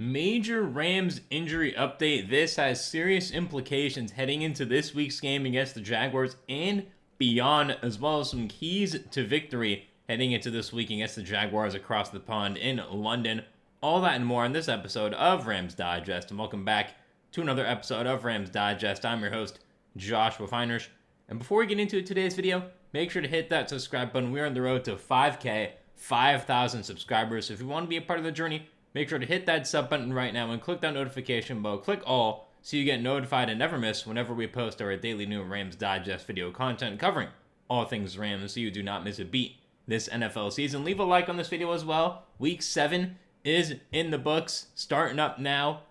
Major Rams injury update. This has serious implications heading into this week's game against the Jaguars and beyond, as well as some keys to victory heading into this week against the Jaguars across the pond in London. All that and more on this episode of Rams Digest. And welcome back to another episode of Rams Digest. I'm your host, Joshua Finehirsh. And before we get into today's video, make sure to hit that subscribe button. We're on the road to 5K, 5,000 subscribers. So if you want to be a part of the journey, make sure to hit that sub button right now and click that notification bell. Click all so you get notified and never miss whenever we post our daily new Rams Digest video content covering all things Rams so you do not miss a beat this NFL season. Leave a like on this video as well. Week 7 is in the books, starting up now.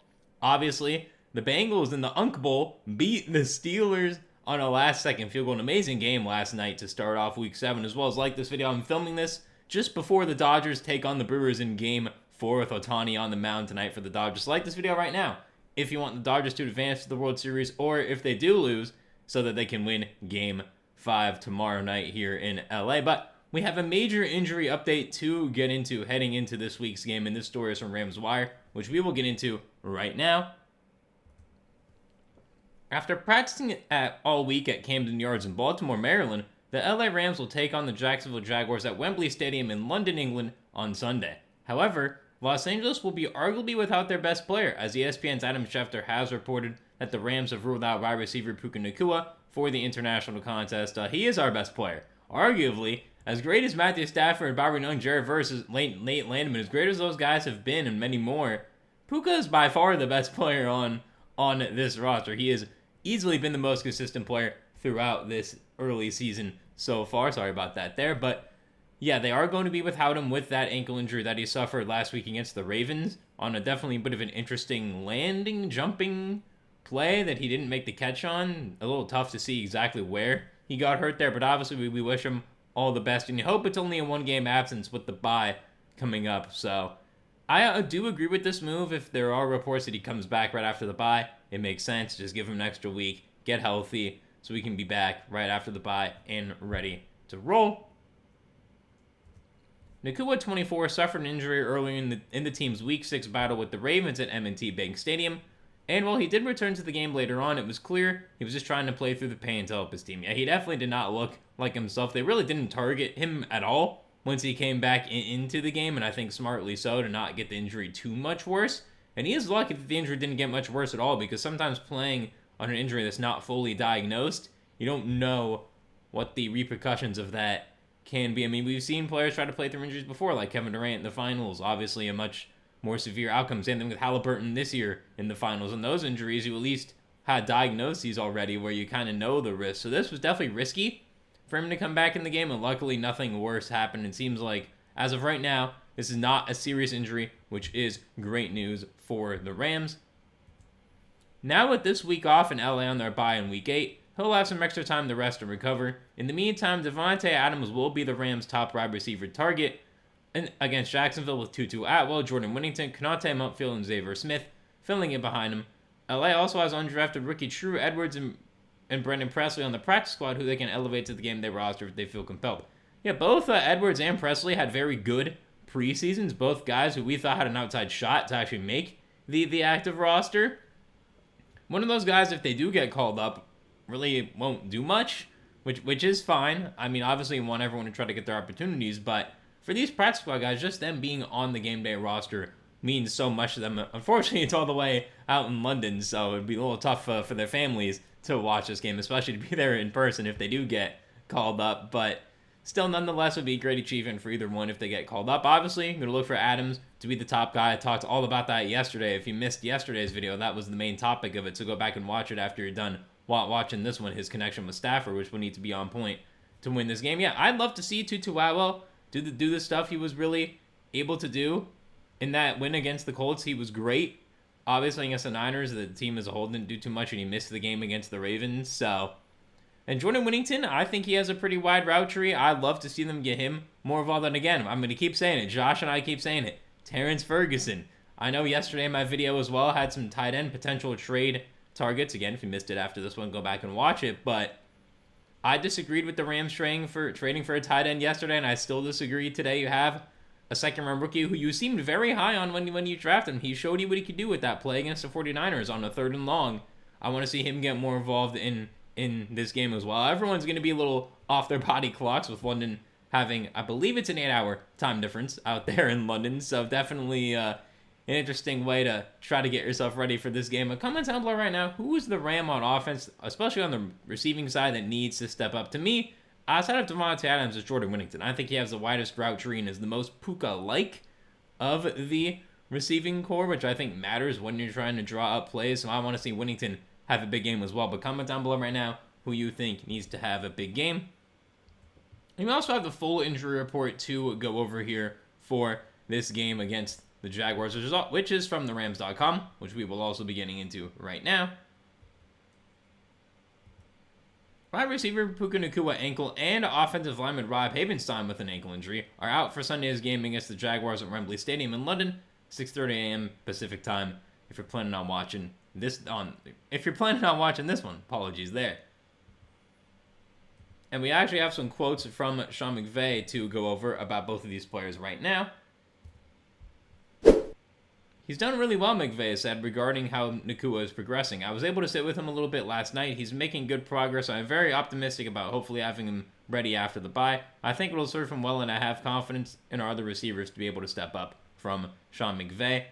Obviously, the Bengals in the Unk Bowl beat the Steelers on a last-second field goal. An amazing game last night to start off Week 7, as well as like this video. I'm filming this just before the Dodgers take on the Brewers in Game 4 with Ohtani on the mound tonight for the Dodgers. Like this video right now if you want the Dodgers to advance to the World Series, or if they do lose, so that they can win Game 5 tomorrow night here in LA. But we have a major injury update to get into heading into this week's game, and this story is from Rams Wire, which we will get into right now. After practicing all week at Camden Yards in Baltimore, Maryland, the LA Rams will take on the Jacksonville Jaguars at Wembley Stadium in London, England on Sunday. However, Los Angeles will be arguably without their best player, as ESPN's Adam Schefter has reported that the Rams have ruled out wide receiver Puka Nacua for the international contest. He is our best player. Arguably, as great as Matthew Stafford, Byron Young, Jared Verse, Nate Landman, as great as those guys have been and many more, Puka is by far the best player on this roster. He has easily been the most consistent player throughout this early season so far. Sorry about that there, but yeah, they are going to be without him with that ankle injury that he suffered last week against the Ravens on a definitely a bit of an interesting jumping play that he didn't make the catch on. A little tough to see exactly where he got hurt there, but obviously we wish him all the best, and you hope it's only a one-game absence with the bye coming up. So I do agree with this move. If there are reports that he comes back right after the bye, it makes sense. Just give him an extra week, get healthy, so we can be back right after the bye and ready to roll. Nacua, 24, suffered an injury earlier in the team's Week 6 battle with the Ravens at M&T Bank Stadium, and while he did return to the game later on, it was clear he was just trying to play through the pain to help his team. Yeah, he definitely did not look like himself. They really didn't target him at all once he came back into the game, and I think smartly so, to not get the injury too much worse. And he is lucky that the injury didn't get much worse at all, because sometimes playing on an injury that's not fully diagnosed, you don't know what the repercussions of that can be. I mean, we've seen players try to play through injuries before, like Kevin Durant in the finals, obviously a much more severe outcome. Same thing with Halliburton this year in the finals. And those injuries, you at least had diagnoses already where you kind of know the risk. So this was definitely risky for him to come back in the game, and luckily nothing worse happened. It seems like, as of right now, this is not a serious injury, which is great news for the Rams. Now with this week off in LA on their bye in Week 8, he'll have some extra time to rest and recover. In the meantime, Devontae Adams will be the Rams' top wide receiver target against Jacksonville, with Tutu Atwell, Jordan Whittington, Konate Mumpfield, and Xavier Smith filling in behind him. LA also has undrafted rookie True Edwards and Brendan Presley on the practice squad, who they can elevate to the game day roster if they feel compelled. Yeah, both Edwards and Presley had very good preseasons. Both guys who we thought had an outside shot to actually make the active roster. One of those guys, if they do get called up, really won't do much, which is fine. I mean, obviously you want everyone to try to get their opportunities, but for these practice squad guys, just them being on the game day roster means so much to them. Unfortunately, it's all the way out in London, so it'd be a little tough for their families to watch this game, especially to be there in person if they do get called up. But still, nonetheless, would be a great achievement for either one if they get called up. Obviously, I'm going to look for Adams to be the top guy. I talked all about that yesterday. If you missed yesterday's video, that was the main topic of it, so go back and watch it after you're done watching this one, his connection with Stafford, which will need to be on point to win this game. Yeah, I'd love to see Tutu Atwell do the stuff he was really able to do in that win against the Colts. He was great. Obviously, against the Niners, the team as a whole didn't do too much, and he missed the game against the Ravens. So, and Jordan Whittington, I think he has a pretty wide route tree. I'd love to see them get him more involved. And again, I'm going to keep saying it. Josh and I keep saying it. Terrence Ferguson. I know yesterday in my video as well had some tight end potential trade targets. Again, if you missed it after this one, go back and watch it. But I disagreed with the Rams trading for a tight end yesterday, and I still disagree today. You have a second-round rookie who you seemed very high on when you drafted him. He showed you what he could do with that play against the 49ers on a 3rd and long. I want to see him get more involved in this game as well. Everyone's going to be a little off their body clocks with London having, I believe it's an 8-hour time difference out there in London, so definitely an interesting way to try to get yourself ready for this game. But comment down below right now, who is the Ram on offense, especially on the receiving side, that needs to step up? To me, outside of Devontae Adams, is Jordan Whittington. I think he has the widest route tree and is the most Puka-like of the receiving core, which I think matters when you're trying to draw up plays. So I want to see Whittington have a big game as well. But comment down below right now who you think needs to have a big game. And we also have the full injury report to go over here for this game against the Jaguars, which is from therams.com, which we will also be getting into right now. Wide receiver Puka Nacua ankle and offensive lineman Rob Havenstein with an ankle injury are out for Sunday's game against the Jaguars at Wembley Stadium in London, 6:30 a.m. Pacific time. If you're planning on watching this one, apologies there. And we actually have some quotes from Sean McVay to go over about both of these players right now. He's done really well, McVay said, regarding how Nacua is progressing. I was able to sit with him a little bit last night. He's making good progress. I'm very optimistic about hopefully having him ready after the bye. I think it'll serve him well, and I have confidence in our other receivers to be able to step up from Sean McVay.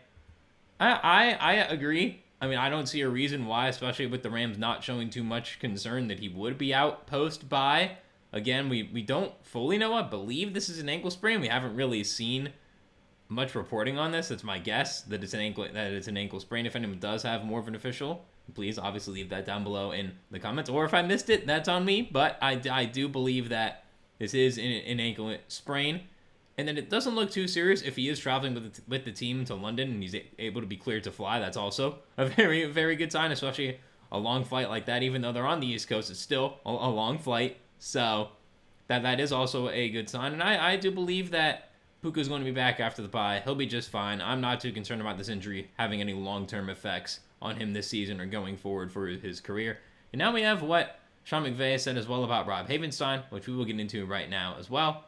I agree. I mean, I don't see a reason why, especially with the Rams not showing too much concern, that he would be out post-bye. Again, we don't fully know. I believe this is an ankle sprain. We haven't really seen much reporting on this. It's my guess that it's an ankle sprain. If anyone does have more of an official, please obviously leave that down below in the comments. Or if I missed it, that's on me. But I do believe that this is an ankle sprain. And then it doesn't look too serious if he is traveling with the team to London and he's able to be cleared to fly. That's also a very, very good sign, especially a long flight like that. Even though they're on the East Coast, it's still a long flight. So that is also a good sign. And I do believe that Puka's going to be back after the bye. He'll be just fine. I'm not too concerned about this injury having any long-term effects on him this season or going forward for his career. And now we have what Sean McVay said as well about Rob Havenstein, which we will get into right now as well.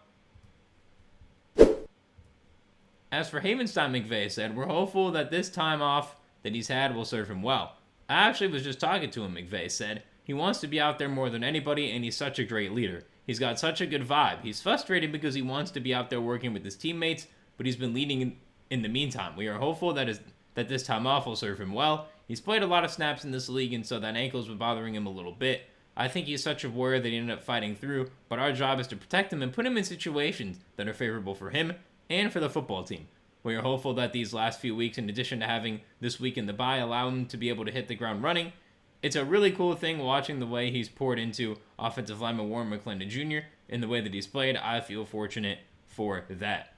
As for Havenstein, McVay said, we're hopeful that this time off that he's had will serve him well. I actually was just talking to him, McVay said. He wants to be out there more than anybody, and he's such a great leader. He's got such a good vibe. He's frustrated because he wants to be out there working with his teammates, but he's been leading in the meantime. We are hopeful that this time off will serve him well. He's played a lot of snaps in this league, and so that ankle's been bothering him a little bit. I think he's such a warrior that he ended up fighting through, but our job is to protect him and put him in situations that are favorable for him and for the football team. We are hopeful that these last few weeks, in addition to having this week in the bye, allow him to be able to hit the ground running. It's a really cool thing watching the way he's poured into offensive lineman Warren McClendon Jr. in the way that he's played. I feel fortunate for that.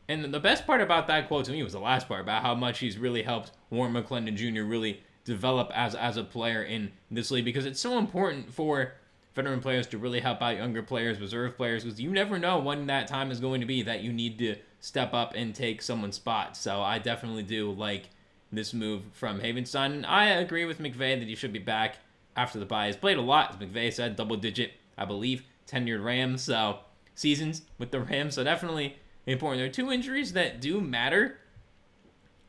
And the best part about that quote to me was the last part, about how much he's really helped Warren McClendon Jr. really develop as a player in this league, because it's so important for veteran players to really help out younger players, reserve players, because you never know when that time is going to be that you need to step up and take someone's spot. So I definitely do like this move from Havenstein, and I agree with McVay that he should be back after the bye. He's played a lot, as McVay said, double-digit, I believe, tenured Rams, so seasons with the Rams, so definitely important. There are two injuries that do matter.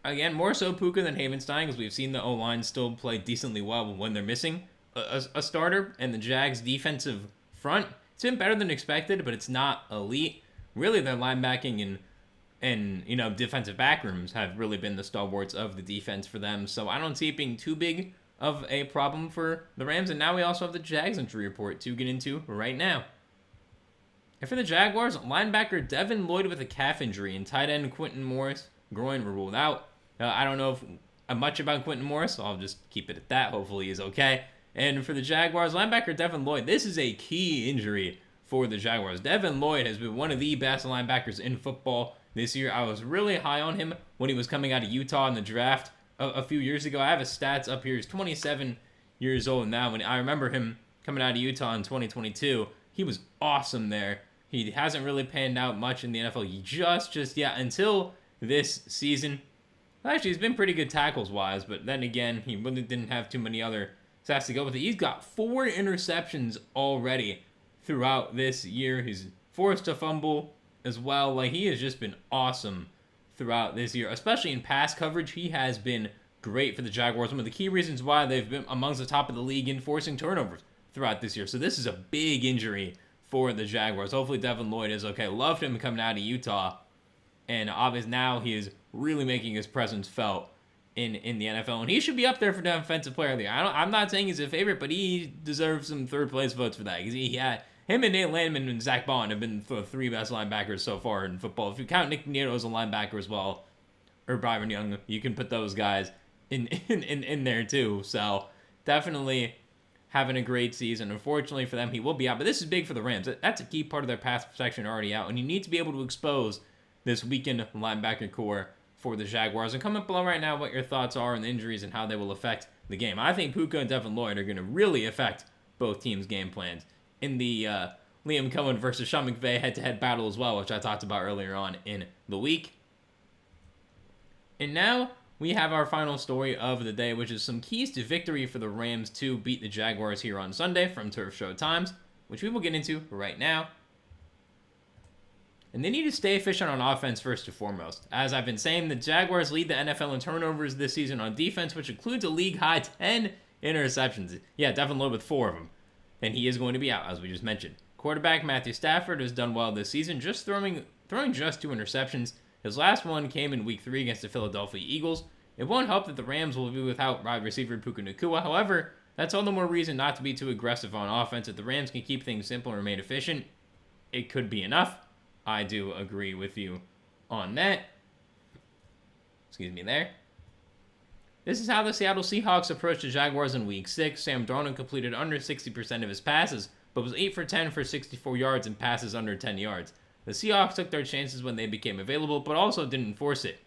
Again, more so Puka than Havenstein, because we've seen the O-line still play decently well when they're missing a starter, and the Jags' defensive front, it's been better than expected, but it's not elite. Really, their linebacking and defensive back rooms have really been the stalwarts of the defense for them, so I don't see it being too big of a problem for the Rams. And now we also have the Jags injury report to get into right now. And for the Jaguars, linebacker Devin Lloyd with a calf injury and tight end Quinton Morris groin were ruled out. I don't know much about Quinton Morris, so I'll just keep it at that. Hopefully he's okay. And for the Jaguars, linebacker Devin Lloyd, this is a key injury for the Jaguars. Devin Lloyd has been one of the best linebackers in football this year. I was really high on him when he was coming out of Utah in the draft a few years ago. I have his stats up here. He's 27 years old now. When I remember him coming out of Utah in 2022, he was awesome there. He hasn't really panned out much in the NFL just yet until this season. Actually, he's been pretty good tackles-wise, but then again, he really didn't have too many other stats to go with it. He's got 4 interceptions already throughout this year. He's forced to fumble as well. Like, he has just been awesome throughout this year, especially in pass coverage. He has been great for the Jaguars. One of the key reasons why they've been amongst the top of the league in forcing turnovers throughout this year. So this is a big injury for the Jaguars. Hopefully Devin Lloyd is okay. Loved him coming out of Utah. And obviously now he is really making his presence felt in the NFL. And he should be up there for Defensive Player of the Year. I'm not saying he's a favorite, but he deserves some third place votes for that. Because him and Nate Landman and Zach Bond have been the three best linebackers so far in football. If you count Nick Nieto as a linebacker as well, or Byron Young, you can put those guys in there too. So definitely having a great season. Unfortunately for them, he will be out. But this is big for the Rams. That's a key part of their pass protection already out. And you need to be able to expose this weakened linebacker core for the Jaguars. And comment below right now what your thoughts are on the injuries and how they will affect the game. I think Puka and Devin Lloyd are going to really affect both teams' game plans in the Liam Cohen versus Sean McVay head-to-head battle as well, which I talked about earlier on in the week. And now we have our final story of the day, which is some keys to victory for the Rams to beat the Jaguars here on Sunday from Turf Show Times, which we will get into right now. And they need to stay efficient on offense first and foremost. As I've been saying, the Jaguars lead the NFL in turnovers this season on defense, which includes a league-high 10 interceptions. Yeah, Devin Lloyd with 4 of them. And he is going to be out, as we just mentioned. Quarterback Matthew Stafford has done well this season, just throwing just 2 interceptions. His last one came in Week 3 against the Philadelphia Eagles. It won't help that the Rams will be without wide receiver Puka Nacua. However, that's all the more reason not to be too aggressive on offense. If the Rams can keep things simple and remain efficient, it could be enough. I do agree with you on that. Excuse me there. This is how the Seattle Seahawks approached the Jaguars in Week 6. Sam Darnold completed under 60% of his passes, but was 8 for 10 for 64 yards and passes under 10 yards. The Seahawks took their chances when they became available, but also didn't force it.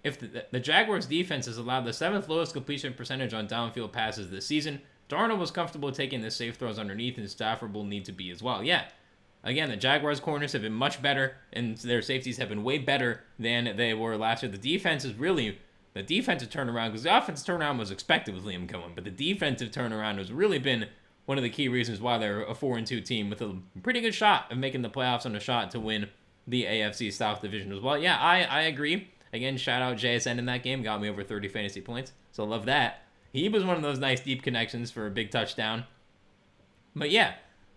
If the Jaguars' defense has allowed the 7th lowest completion percentage on downfield passes this season, Darnold was comfortable taking the safe throws underneath, and Stafford will need to be as well. Yeah. Again, the Jaguars' corners have been much better, and their safeties have been way better than they were last year. The defense is really the defensive turnaround, because the offensive turnaround was expected with Liam Cohen, but the defensive turnaround has really been one of the key reasons why they're a 4-2 team with a pretty good shot of making the playoffs and a shot to win the AFC South Division as well. Yeah, I agree. Again, shout out JSN in that game. Got me over 30 fantasy points, so love that. He was one of those nice deep connections for a big touchdown. But yeah,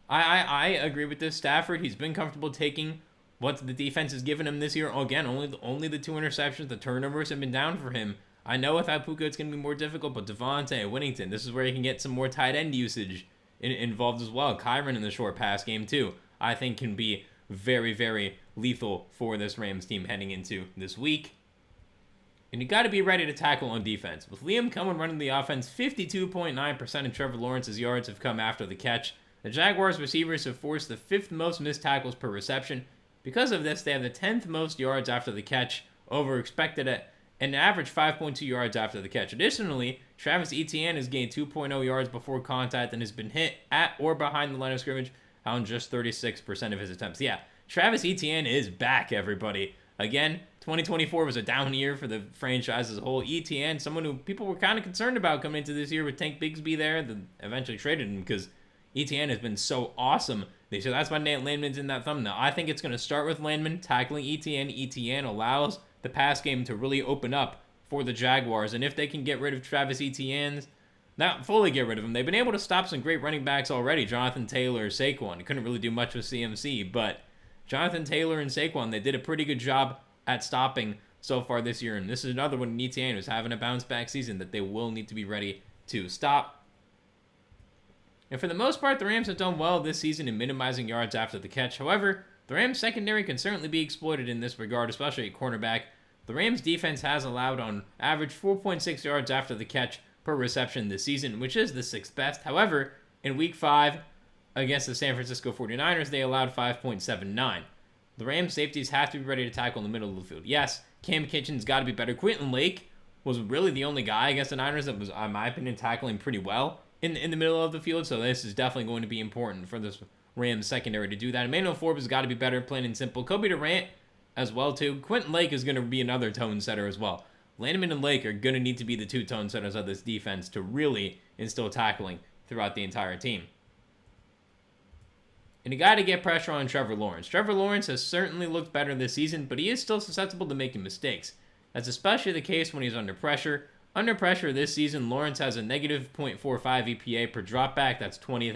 I agree with this. Stafford, he's been comfortable taking what the defense has given him this year. Again, only the 2 interceptions. The turnovers have been down for him. I know without Puka it's going to be more difficult, but Devontae, Whittington, this is where he can get some more tight end usage involved as well. Kyren in the short pass game too, I think can be very, very lethal for this Rams team heading into this week. And you got to be ready to tackle on defense. With Liam Cohen running the offense, 52.9% of Trevor Lawrence's yards have come after the catch. The Jaguars receivers have forced the 5th most missed tackles per reception. Because of this, they have the 10th most yards after the catch, over expected at an average 5.2 yards after the catch. Additionally, Travis Etienne has gained 2.0 yards before contact and has been hit at or behind the line of scrimmage on just 36% of his attempts. Yeah, Travis Etienne is back, everybody. Again, 2024 was a down year for the franchise as a whole. Etienne, someone who people were kind of concerned about coming into this year with Tank Bigsby there, then eventually traded him because Etienne has been so awesome. So that's why Nate Landman's in that thumbnail. I think it's going to start with Landman tackling Etienne. Etienne allows the pass game to really open up for the Jaguars. And if they can get rid of Travis Etienne's, not fully get rid of him, they've been able to stop some great running backs already. Jonathan Taylor, Saquon. Couldn't really do much with CMC, but Jonathan Taylor and Saquon, they did a pretty good job at stopping so far this year. And this is another one, Etienne, who's having a bounce-back season that they will need to be ready to stop. And for the most part, the Rams have done well this season in minimizing yards after the catch. However, the Rams secondary can certainly be exploited in this regard, especially at cornerback. The Rams defense has allowed on average 4.6 yards after the catch per reception this season, which is the 6th best. However, in Week 5 against the San Francisco 49ers, they allowed 5.79. The Rams safeties have to be ready to tackle in the middle of the field. Yes, Cam Kitchen's got to be better. Quentin Lake was really the only guy against the Niners that was, in my opinion, tackling pretty well in the middle of the field, so this is definitely going to be important for this Rams secondary to do that. Emmanuel Forbes has got to be better, plain and simple. Kobe Durant as well, too. Quentin Lake is going to be another tone setter as well. Landman and Lake are going to need to be the 2 tone setters of this defense to really instill tackling throughout the entire team. And you got to get pressure on Trevor Lawrence. Trevor Lawrence has certainly looked better this season, but he is still susceptible to making mistakes. That's especially the case when he's under pressure. Under pressure this season, Lawrence has a negative .45 EPA per dropback. That's 20th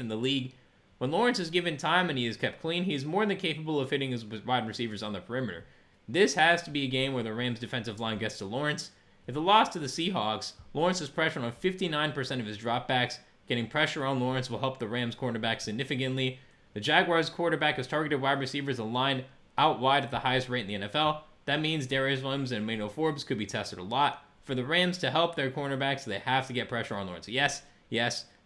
in the league. When Lawrence is given time and he is kept clean, he is more than capable of hitting his wide receivers on the perimeter. This has to be a game where the Rams' defensive line gets to Lawrence. If the loss to the Seahawks, Lawrence is pressured on 59% of his dropbacks. Getting pressure on Lawrence will help the Rams' cornerback significantly. The Jaguars' quarterback has targeted wide receivers aligned out wide at the highest rate in the NFL. That means Darius Williams and Emmanuel Forbes could be tested a lot. For the Rams to help their cornerbacks, they have to get pressure on Lawrence. Yes,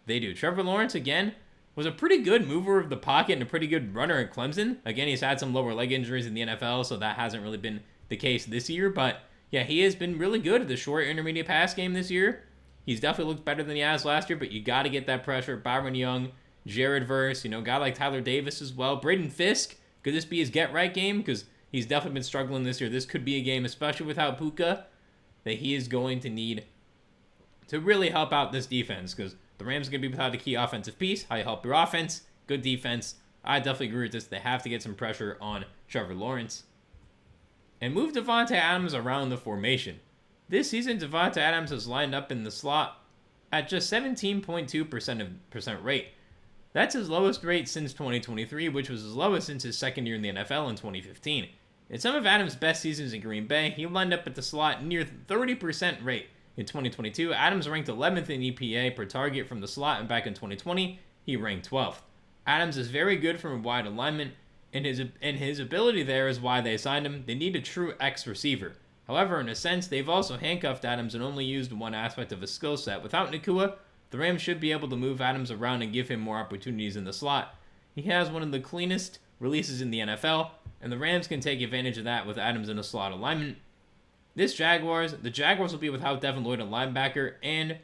they do. Trevor Lawrence, again, was a pretty good mover of the pocket and a pretty good runner at Clemson. Again, he's had some lower leg injuries in the NFL, so that hasn't really been the case this year. But yeah, he has been really good at the short intermediate pass game this year. He's definitely looked better than he has last year, but you got to get that pressure. Byron Young, Jared Verse, a guy like Tyler Davis as well. Braden Fisk, could this be his get-right game? Because he's definitely been struggling this year. This could be a game, especially without Puka, that he is going to need to really help out this defense. Because the Rams are going to be without a key offensive piece. How you help your offense? Good defense. I definitely agree with this. They have to get some pressure on Trevor Lawrence. And move Davante Adams around the formation. This season, Davante Adams has lined up in the slot at just 17.2% rate. That's his lowest rate since 2023, which was his lowest since his second year in the NFL in 2015. In some of Adams' best seasons in Green Bay, he lined up at the slot near 30% rate. In 2022, Adams ranked 11th in EPA per target from the slot, and back in 2020, he ranked 12th. Adams is very good from a wide alignment, and his ability there is why they signed him. They need a true X receiver. However, in a sense, they've also handcuffed Adams and only used one aspect of his skill set. Without Nacua, the Rams should be able to move Adams around and give him more opportunities in the slot. He has one of the cleanest releases in the NFL, and the Rams can take advantage of that with Adams in a slot alignment. The Jaguars will be without Devin Lloyd, a linebacker, and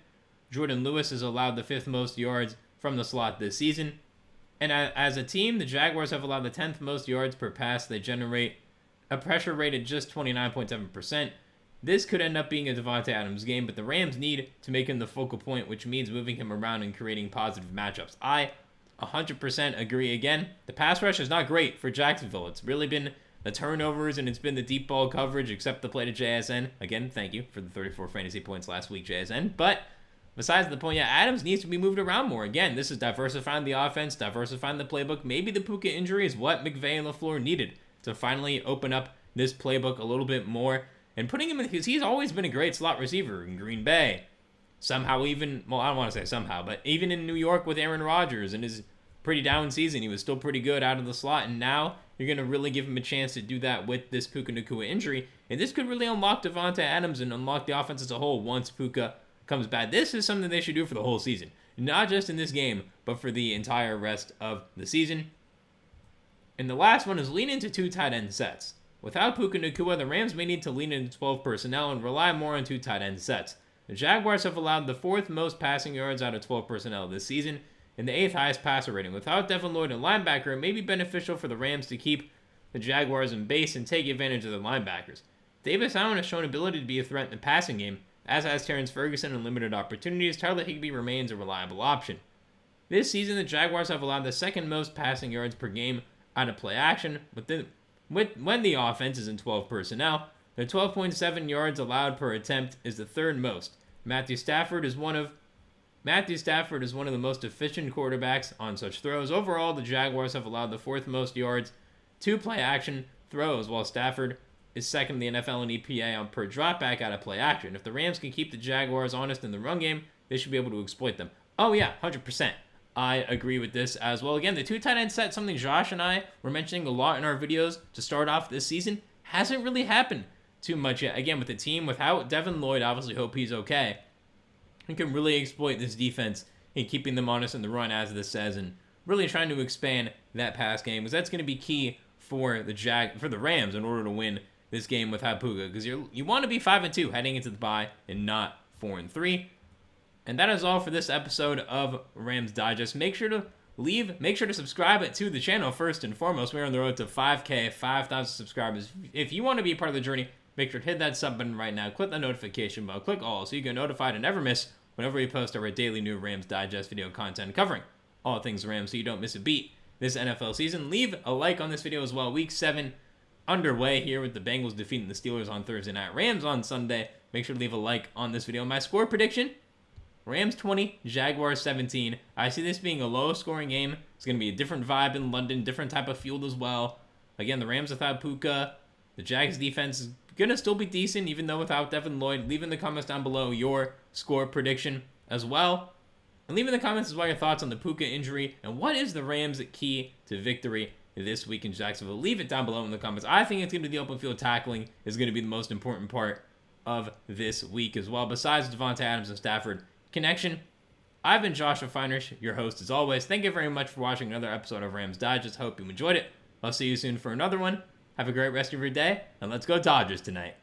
Jordan Lewis has allowed the 5th most yards from the slot this season. And as a team, the Jaguars have allowed the 10th most yards per pass. They generate a pressure rate at just 29.7%. This could end up being a Davante Adams game, but the Rams need to make him the focal point, which means moving him around and creating positive matchups. I 100% agree. Again, the pass rush is not great for Jacksonville. It's really been the turnovers, and it's been the deep ball coverage, except the play to JSN. Again, thank you for the 34 fantasy points last week, JSN. But besides the point, Adams needs to be moved around more. Again, this is diversifying the offense, diversifying the playbook. Maybe the Puka injury is what McVay and LaFleur needed to finally open up this playbook a little bit more and putting him in, because he's always been a great slot receiver in Green Bay. Somehow even, well, I don't want to say somehow, but even in New York with Aaron Rodgers and his pretty down season, he was still pretty good out of the slot, and now you're going to really give him a chance to do that with this Puka Nacua injury, and this could really unlock Davante Adams and unlock the offense as a whole once Puka comes back. This is something they should do for the whole season, not just in this game, but for the entire rest of the season. And the last one is lean into 2 tight end sets. Without Puka Nacua, the Rams may need to lean into 12 personnel and rely more on 2 tight end sets. The Jaguars have allowed the 4th most passing yards out of 12 personnel this season, and the 8th highest passer rating. Without Devin Lloyd and linebacker, it may be beneficial for the Rams to keep the Jaguars in base and take advantage of the linebackers. Davis Allen has shown ability to be a threat in the passing game, as has Terrence Ferguson in limited opportunities. Tyler Higbee remains a reliable option. This season, the Jaguars have allowed the 2nd most passing yards per game out of play action, when the offense is in 12 personnel. Their 12.7 yards allowed per attempt is the 3rd most. Matthew Stafford is one of the most efficient quarterbacks on such throws. Overall, the Jaguars have allowed the 4th most yards to play action throws, while Stafford is 2nd in the NFL in EPA on per dropback out of play action. If the Rams can keep the Jaguars honest in the run game, they should be able to exploit them. Oh yeah, 100%. I agree with this as well. Again, the 2 tight end set, something Josh and I were mentioning a lot in our videos to start off this season, hasn't really happened too much yet. Again, with the team without Devin Lloyd, obviously hope he's okay, and can really exploit this defense in keeping them honest in the run, as this says, and really trying to expand that pass game, because that's going to be key for the Rams in order to win this game without Puka, because you want to be 5-2 heading into the bye and not 4-3. And that is all for this episode of Rams Digest. Make sure to subscribe to the channel first and foremost. We're on the road to 5,000 subscribers. If you want to be part of the journey, make sure to hit that sub button right now. Click the notification bell. Click all so you get notified and never miss whenever we post our daily new Rams Digest video content covering all things Rams, so you don't miss a beat this NFL season. Leave a like on this video as well. Week 7 underway here with the Bengals defeating the Steelers on Thursday night. Rams on Sunday. Make sure to leave a like on this video. My score prediction, Rams 20, Jaguars 17. I see this being a low-scoring game. It's going to be a different vibe in London, different type of field as well. Again, the Rams without Puka. The Jags defense is going to still be decent, even though without Devin Lloyd. Leave in the comments down below your score prediction as well. And leave in the comments as well your thoughts on the Puka injury and what is the Rams' key to victory this week in Jacksonville. Leave it down below in the comments. I think it's going to be the open field tackling is going to be the most important part of this week as well. Besides Devontae Adams and Stafford connection, I've been Joshua Finehirsh, your host as always. Thank you very much for watching another episode of Rams Digest. Hope you enjoyed it. I'll see you soon for another one. Have a great rest of your day, and let's go Dodgers tonight.